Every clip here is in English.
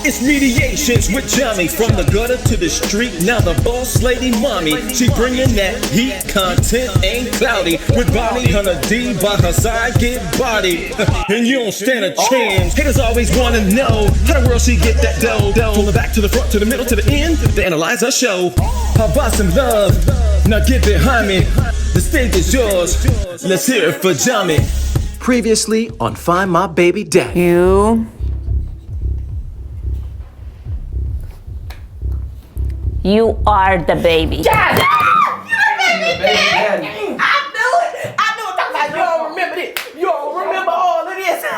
It's mediations with Johnny, from the gutter to the street. Now the boss lady mommy, she bringing that heat. Content ain't cloudy, with Bonnie Hunter D by her side, get body. And you don't stand a chance. Haters always wanna know how the world she get that dough. From the back to the front to the middle to the end, they analyze her show. How about some love? Now get behind me. The stage is yours. Let's hear it for Johnny. Previously on Find My Baby Daddy. You are the baby. God, you're the baby daddy. I knew it. Talking about you don't remember it. You don't remember all of this. You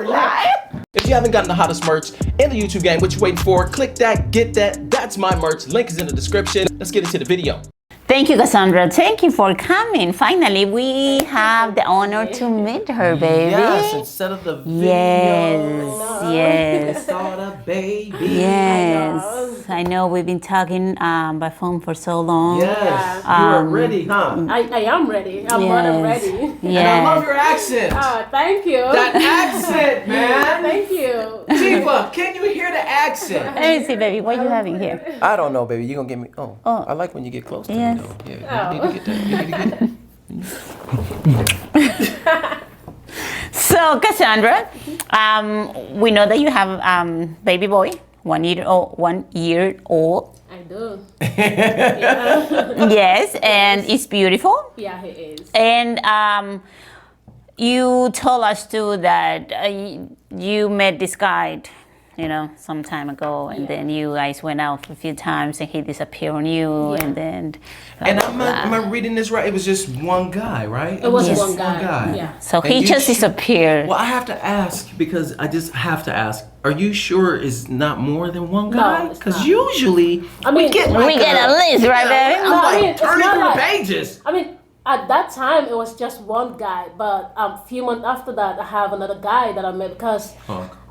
lying. If you haven't gotten the hottest merch in the YouTube game, what you waiting for? Click that, get that. That's my merch. Link is in the description. Let's get into the video. Thank you, Cassandra. Thank you for coming. Finally, we have the honor to meet her, baby. Yes, instead of the video. Yes. I saw the baby. Yes. I know we've been talking by phone for so long. Yes. You are ready, huh? I am ready. I'm more than ready. Yeah. And I love your accent. Thank you. That accent, man. Thank you. Tifa, can you hear the accent? Let me see, baby. What are you having here? I don't know, baby. You're going to get me. Oh, I like when you get close to me, though. Yeah, you need to get that. You need to get that. So, Cassandra, we know that you have baby boy, 1 year old. 1 year old. I do. Yes, and it's beautiful. Yeah, he is. And you told us too that you met this guy, some time ago, and then you guys went out a few times, and he disappeared on you, and then. And am I reading this right? It was just one guy, right? It was one guy. Yeah. So he just disappeared. Well, I have to ask, because I just have to ask. Are you sure it's not more than one guy? Because usually we get a list, right, baby? I'm turning through pages. At that time, it was just one guy, but a few months after that, I have another guy that I met, because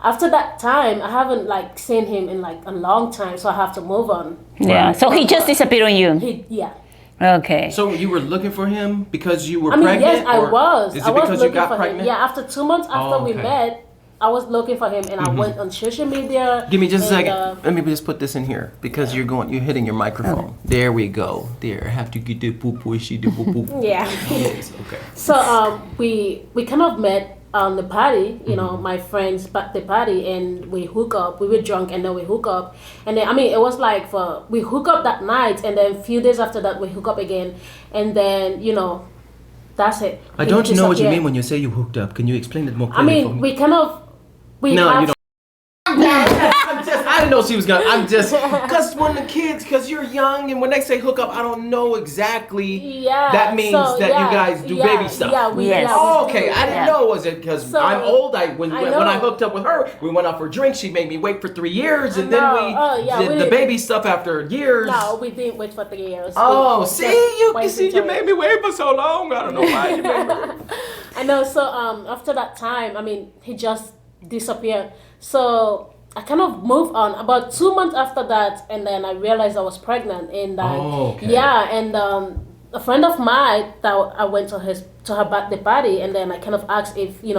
after that time, I haven't seen him in a long time, so I have to move on. Yeah, so he just disappeared on you? Yeah. Okay. So you were looking for him because you were pregnant? Yes, I was. Is it because you got pregnant? Yeah, after 2 months after we met, I was looking for him, and I went on social media. Give me just a second. Let me just put this in here, because you're hitting your microphone. Okay. There we go. There, I have to get the poo poo. She do poo poo. Yeah. Yes. Okay. So we kind of met on the party, my friends' birthday party, and we hook up. We were drunk, and then we hook up, and then it was we hook up that night, and then a few days after that we hook up again, and then that's it. I don't know what you mean when you say you hooked up. Can you explain it more clearly for me? We kind of. No, you don't. I didn't know she was gonna. Because when the kids, because you're young, and when they say hook up, I don't know exactly. Yeah. That means that you guys do baby stuff. Yeah, okay. I didn't know. Was it because I'm old? When I hooked up with her, we went out for drinks. She made me wait for 3 years, and then we did the baby stuff after years. No, we didn't wait for 3 years. Oh, you made me wait for so long. I don't know why you made me wait. I know. So after that time, he just disappeared. So I kind of moved on. About 2 months after that, and then I realized I was pregnant. And a friend of mine that I went to her birthday party, and then I kind of asked if do you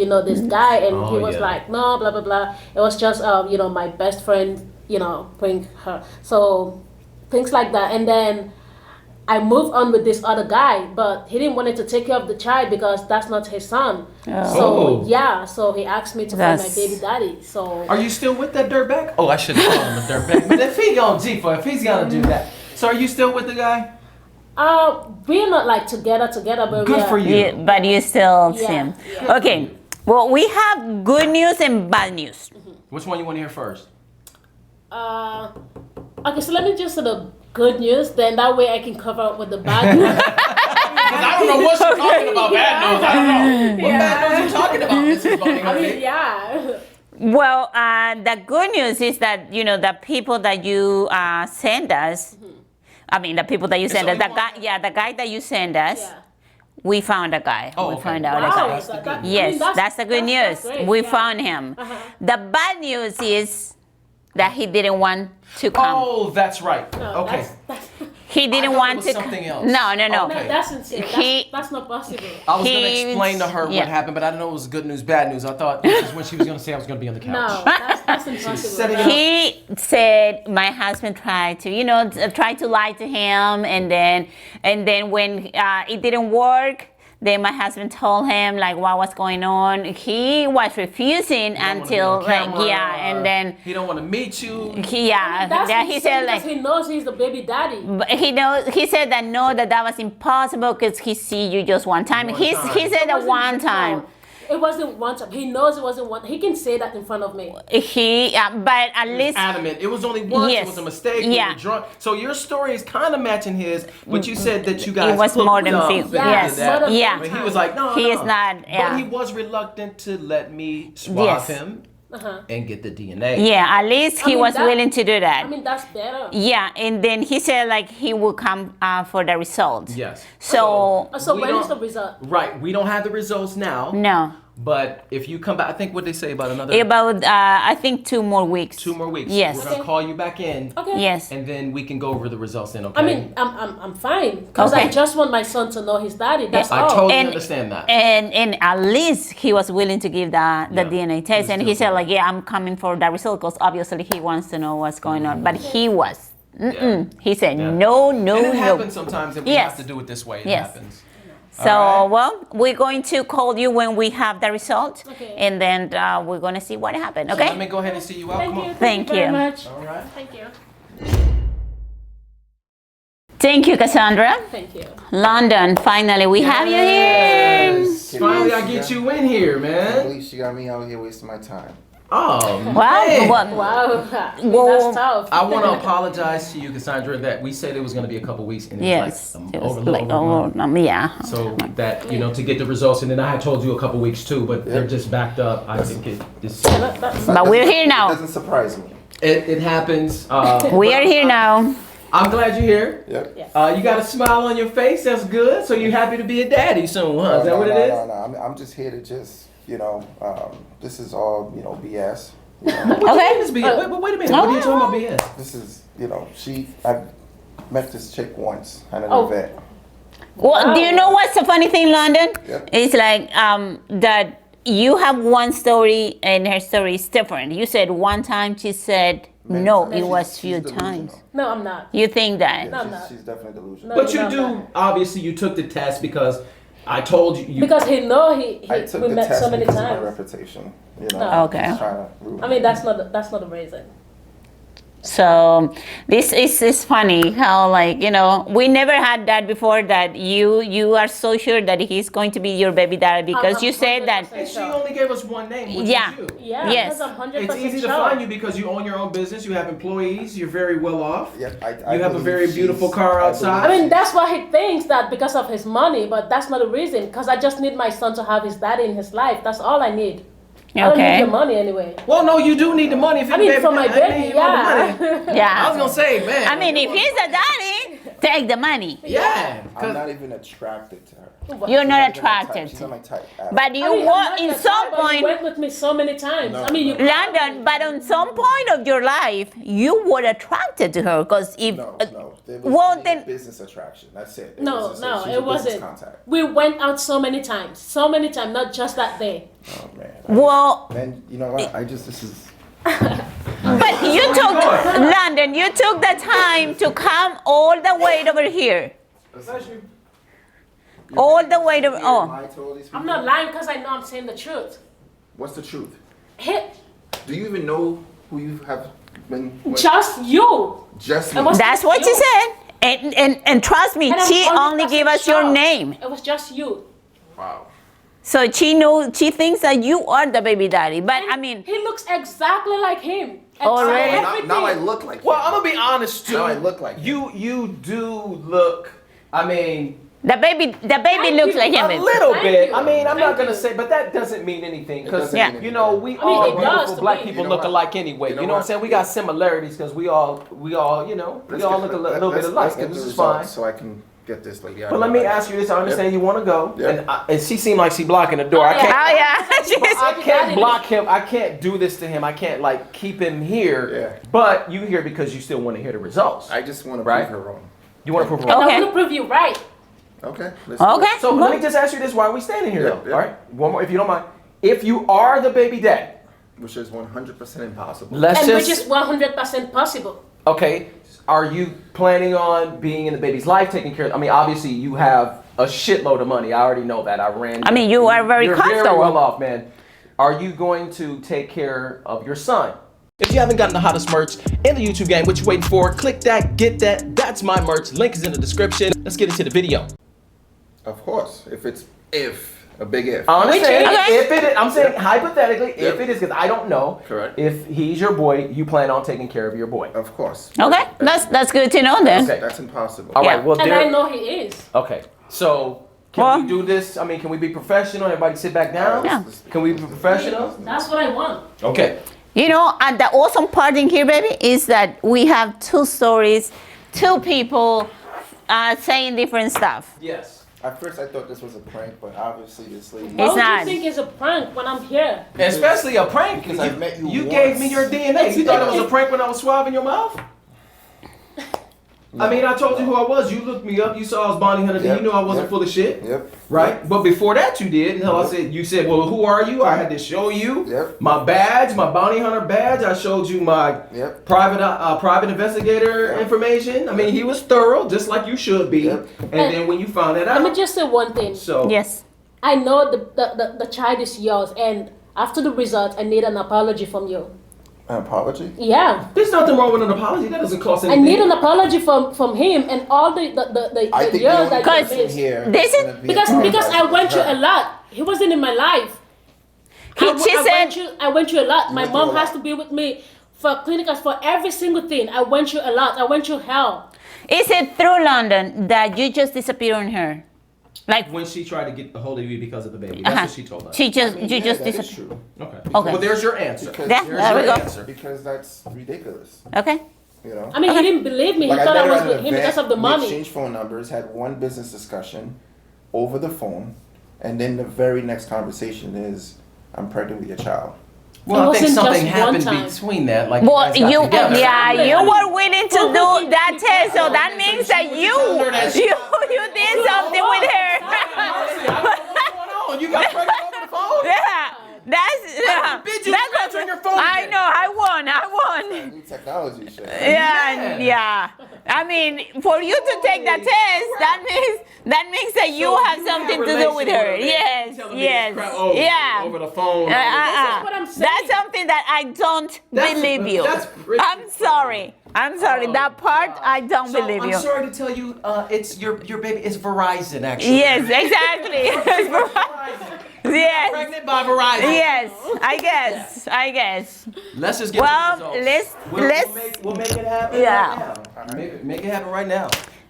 know this guy, and he was like, no, blah blah blah. It was just my best friend bring her, so things like that. And then I moved on with this other guy, but he didn't want to take care of the child because that's not his son. So he asked me to find my baby daddy. So are you still with that dirtbag? Oh, I shouldn't call him a dirtbag. But if he's gonna do that. So are you still with the guy? We're not together, but good for you. But you still see him. Yeah. Okay. Well, we have good news and bad news. Which one you want to hear first? Okay, so let me just say the good news, then that way I can cover up with the bad news. I don't know what you're talking about, bad news. I don't know. What bad news are you talking about, Mrs. Bunny? Well, the good news is that, the people that you send us, the people that you send us, the guy that you send us, we found a guy. We found out a guy. Yes, that's the good news. We found him. The bad news is that he didn't want to come. Oh, that's right. No, okay. He didn't want it was to. something else. No. No, Okay. that's insane. That's not possible. I was going to He- explain to her yeah. what happened, but I didn't know it was good news, bad news. I thought this is when she was going to say I was going to be on the couch. No, that's impossible. setting it He said my husband tried to, tried to lie to him, and then when it didn't work, then my husband told him like what was going on. He was refusing until and then he don't want to meet you. That's he said like because he knows he's the baby daddy. but he said that no, that was impossible because he see you just one time. He said that one time. It wasn't one time. He knows it wasn't one. He can say that in front of me. But at least Adamant. It was only once. Yes. It was a mistake. Yeah. We were drunk. So your story is kind of matching his, but you said that you guys it was more than hooked few. up Yes, after that. yeah. But he was like, no, He no. is not, yeah. But he was reluctant to let me swab Yes. him and get the DNA. Yeah, at least he was willing to do that. I mean, that's better. Yeah, and then he said like he will come for the results. Yes. So So We when is don't- the result? Right. We don't have the results now. no, But if you come back, I think what they say about another about I think 2 more weeks. 2 more weeks. Yes. We're gonna call you back in. Okay. Yes. And then we can go over the results then. Okay. I mean, I'm fine because Okay. I just want my son to know his daddy. That's I all. totally And- understand that. And at least he was willing to give the Yeah. DNA test, and he said like, yeah, I'm coming for the result because obviously he wants to know what's going on. But he was, he said Yeah. no, and it no. happens sometimes that we Yes. have to do it this way. It Yes. happens. So, All right. well, we're going to call you when we have the result, Okay. and then we're going to see what happened, So okay? let me go ahead and see you out. Thank Come you. on. Thank Thank you very you. much. All right. Thank you. Thank you, Cassandra. Thank you. London, finally, we have you here. Yes. Finally, I get you in here, I man. believe she got me out here wasting my time. Oh, Well, man. Wow. Well, That's tough. I want to apologize to you, Cassandra, that we said it was going to be a couple weeks, and it yes, was like it was over, like, over a month. yeah. So that, you know, to get the results, and then I had told you a couple weeks too, but they're just backed up. I think it just But we're here It now. doesn't surprise me. it happens. We are here now. I'm glad you're here. Yep. Yes. You got a smile on your face. That's good. So you're happy to be a daddy soon, huh? Is that what it is? No. I'm just here to just, this is all, BS. You know, What you Okay. mean it's BS? Wait a minute. What are you talking about BS? this is, I met this chick once at an Oh. event. Well, do you know what's the funny thing, London? Yep. It's like that you have one story and her story is different. You said one time, she said Many no, times. it was She's few delusional. times. No, I'm not. You think that? No, I'm she's, not. she's definitely delusional. No. But you do. Obviously, you took the test because I told you. Because he know he I took we the met test so many because of my times. reputation. No. Okay. Just trying to ruin I mean, that's not the reason. So this is funny how we never had that before, that you are so sure that he's going to be your baby daddy because I'm you said that 100% And she only gave us one name, which Yeah. is you. Yeah. Yes. Because I'm 100% It's easy to sure. find you because you own your own business. You have employees. You're very well off. Yep, You have a believe very she's- beautiful car I outside. I believe mean, that's why he thinks that because of his money, but that's not the reason. Because I just need my son to have his daddy in his life. That's all I need. I don't Okay. need the money anyway. Well, no, you do need the money. If I you're mean, baby, for my I mean, baby, you want the money. yeah. yeah. I was gonna say, man. I mean, if he's the daddy, take the money. yeah. I'm not even attracted to her. You're She's not even my type. attracted. She's not my type. at all. But you I mean, want I'm not in your some type, but you point, went with me so many times. No, I mean, you. no. London, but on some point of your life, you were attracted to her because if No. There was well, only then- a business attraction. That's it. It No, was just no, she's a it business wasn't. Contact. We went out so many times, not just that day. Oh man. well, Man, you know what? This is. but you took London, you took the time to come all the way over here, all the way to oh. Lie to all these people? I'm not lying because I know I'm saying the truth. What's the truth? Hit Do you even know who you have been? just you. Just And me. what's- That's what she said. And trust me, And I'm she only 100% gave us your sure. name. It was just you. Wow. So she thinks that you are the baby daddy. But I mean, He looks exactly like him. Already? Now I look like. Well, I'm gonna be honest too. Now I look like you do look. I mean, the baby Thank looks you. like him. a little Thank bit. you. I mean, I'm not Thank gonna you. say, but that doesn't mean anything because doesn't Yeah. mean you know anything. we mean, all it does beautiful to black me. people You know look what? alike anyway. You You know know what I'm what? saying? We got similarities because we all we all look a little bit alike. And this is fine. So I can get this lady out. But let me ask you this. I understand you want to go, Yep. and she seemed like she blocking the door. I yeah. can't. Oh yeah. I can't block him. I can't do this to him. I can't keep him here. Yeah. But you here because you still want to hear the results. I just want to Right. prove her wrong. You want to prove her And wrong? Okay. I want to prove you right. Okay. Let's Okay. So let me just ask you this while we standing here, though. Yeah. All right, one more, if you don't mind. If you are the baby daddy, Which is 100% impossible. let's And just which is 100% possible. okay. Are you planning on being in the baby's life, taking care of? I mean, obviously you have a shitload of money. I already know that. I ran. I mean, you are very You're very comfortable. well off, man. Are you going to take care of your son? If you haven't gotten the hottest merch in the YouTube game, what you waiting for? Click that, get that. That's my merch. Link is in the description. Let's get into the video. Of course. If a big if. I understand. Okay. If it is, I'm saying Yep. hypothetically, if Yep. it is, because I don't know. Correct. If he's your boy, you plan on taking care of your boy. Of course. Okay, that's good to know then. Okay. That's impossible. All right. Yeah. Well, And there. I know he is. Okay. So can Well- we do this? I mean, can we be professional? Everybody sit back down. Yeah. Can we be professional? That's what I want. Okay. You know, and the awesome part in here, baby, is that we have two stories, two people saying different stuff. Yes. At first, I thought this was a prank, but obviously this lady. It's Why would not. you think it's a prank when I'm here? Especially a prank. Because I've met you You once. gave me your DNA. You thought it was a prank when I was swabbing your mouth? I mean, I told you who I was. You looked me up. You saw I was Bonnie Hunter. Yep. You knew I wasn't Yep. full of shit. Yep. Right? But before that, you did. Hell, I Yep. said, you said, well, who are you? I had to show you Yep. my badge, my bounty hunter badge. I showed you my Yep. private investigator Yep. information. I mean, he was thorough, just like you should be. Yep. And then when you found that Let me out, just say one thing. so Yes. I know the child is yours, and after the result, I need an apology from you. An apology? Yeah. there's nothing wrong with an apology. That doesn't cost I anything. need an apology from him and all the I think the years only that Because you person missed. here this that's is- gonna be Because I apologizing went is through her. a lot. He wasn't in my life. She I went through a lot. My went through a mom lot. has to be with me for clinicals for every single thing. I went through a lot. I went through hell. Is it through London that you just disappeared on her? Like, When she tried to get a hold of you because of the baby. That's uh-huh. what she told us. She just, I mean, you yeah, just that is disappeared. true. Okay. Okay. Well, there's your answer. Because, Yeah, There's there we your go. answer. because that's ridiculous. Okay. You know? I mean, he didn't believe me. He Like, I thought met I her was at an with him because of the we money. exchanged phone numbers, had one business discussion over the phone, and then the very next conversation is, I'm pregnant with your child. Well, It I think wasn't something just one happened time. between that. Like Well, guys got you, together. yeah, you were willing to do that test, so that So means she that was you, telling her that she- you did something with her. What's going on? You got pregnant over the phone? Yeah, that's Bitch, you that's answering your phone I again. know, I won. New technology shit. Yeah, Man. yeah. I mean, for you to take that test, that means that you So have you something have to do with her. relations Yes, telling me yes, it's crap- yeah. Over the phone. This is what I'm saying. That's something that I don't That's- believe you. that's pretty- I'm sorry. That part I don't So believe I'm you. sorry to tell you, it's your baby is Verizon actually. Yes, exactly. Yes, Pregnant by Verizon. yes. I guess. Let's just get Well, to the results. We'll make it happen Yeah. right now. Make it happen right now.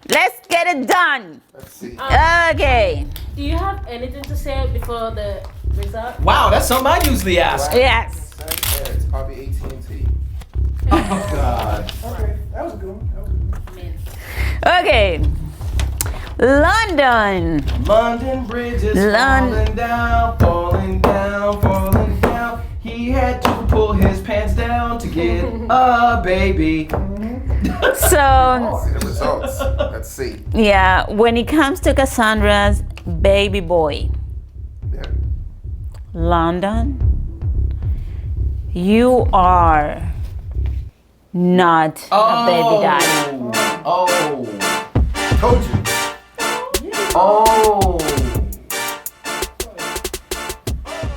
Let's get it done. Let's see. Okay. Do you have anything to say before the result? Wow, that's something I usually ask. Yes. Yeah, it's probably AT&T. Oh God. Okay, that was a good one. That was a good one. Okay. London. London Bridge is falling down, falling down, falling down. He had to pull his pants down to get a baby. So, See the results. Let's see. yeah, when it comes to Cassandra's baby boy, Yeah. London, you are not a baby daddy. Oh. Told you. Oh.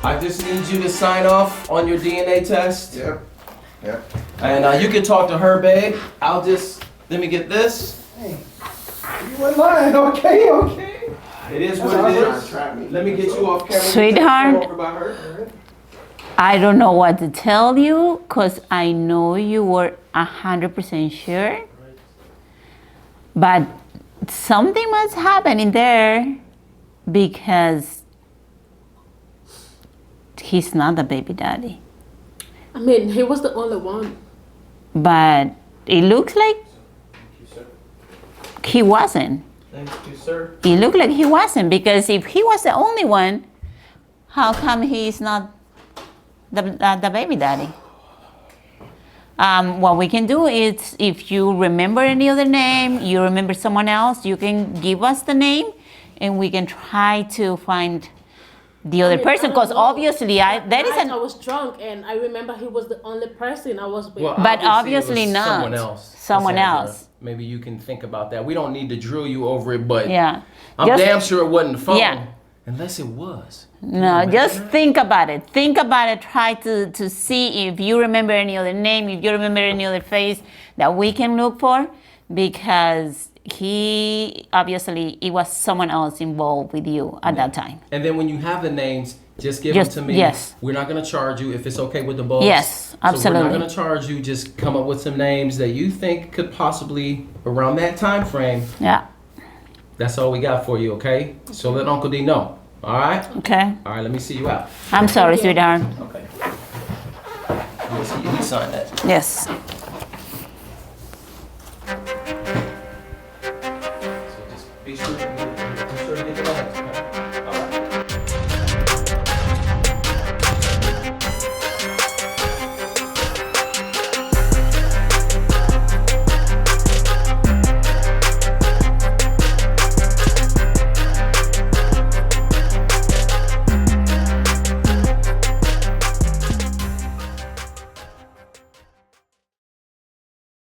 I just need you to sign off on your DNA test. Yep. Yep. And you can talk to her, babe. Let me get this. Hey, you went lying. Okay, okay. It is That's what how it you is. trap me. Let me get you off camera. Sweetheart. Over by her. I don't know what to tell you because I know you were 100% sure. But something must happen in there because he's not the baby daddy. I mean, he was the only one. But it looks like he wasn't. Thank you, sir. It looked like he wasn't because if he was the only one, how come he's not the baby daddy? What we can do is, if you remember any other name, you remember someone else, you can give us the name, and we can try to find the other person. Because obviously, I was drunk, and I remember he was the only person I was with. Well, but it obviously was not. Cassandra. Someone else. Maybe you can think about that. We don't need to drill you over it, but Yeah. I'm damn sure it wasn't the phone. Yeah. Unless it was. No, just think about it. Think about it. Try to see if you remember any other name, if you remember any other face that we can look for, because it was someone else involved with you at that time. And then when you have the names, just give them to me. Yes. We're not going to charge you if it's okay with the boss. Yes, absolutely. So we're not going to charge you. Just come up with some names that you think could possibly, around that time frame. Yeah. That's all we got for you, okay? So let Uncle D know. All right? Okay. All right, let me see you out. I'm sorry, sweetheart. Okay. Let me see you sign that. Yes. So just be sure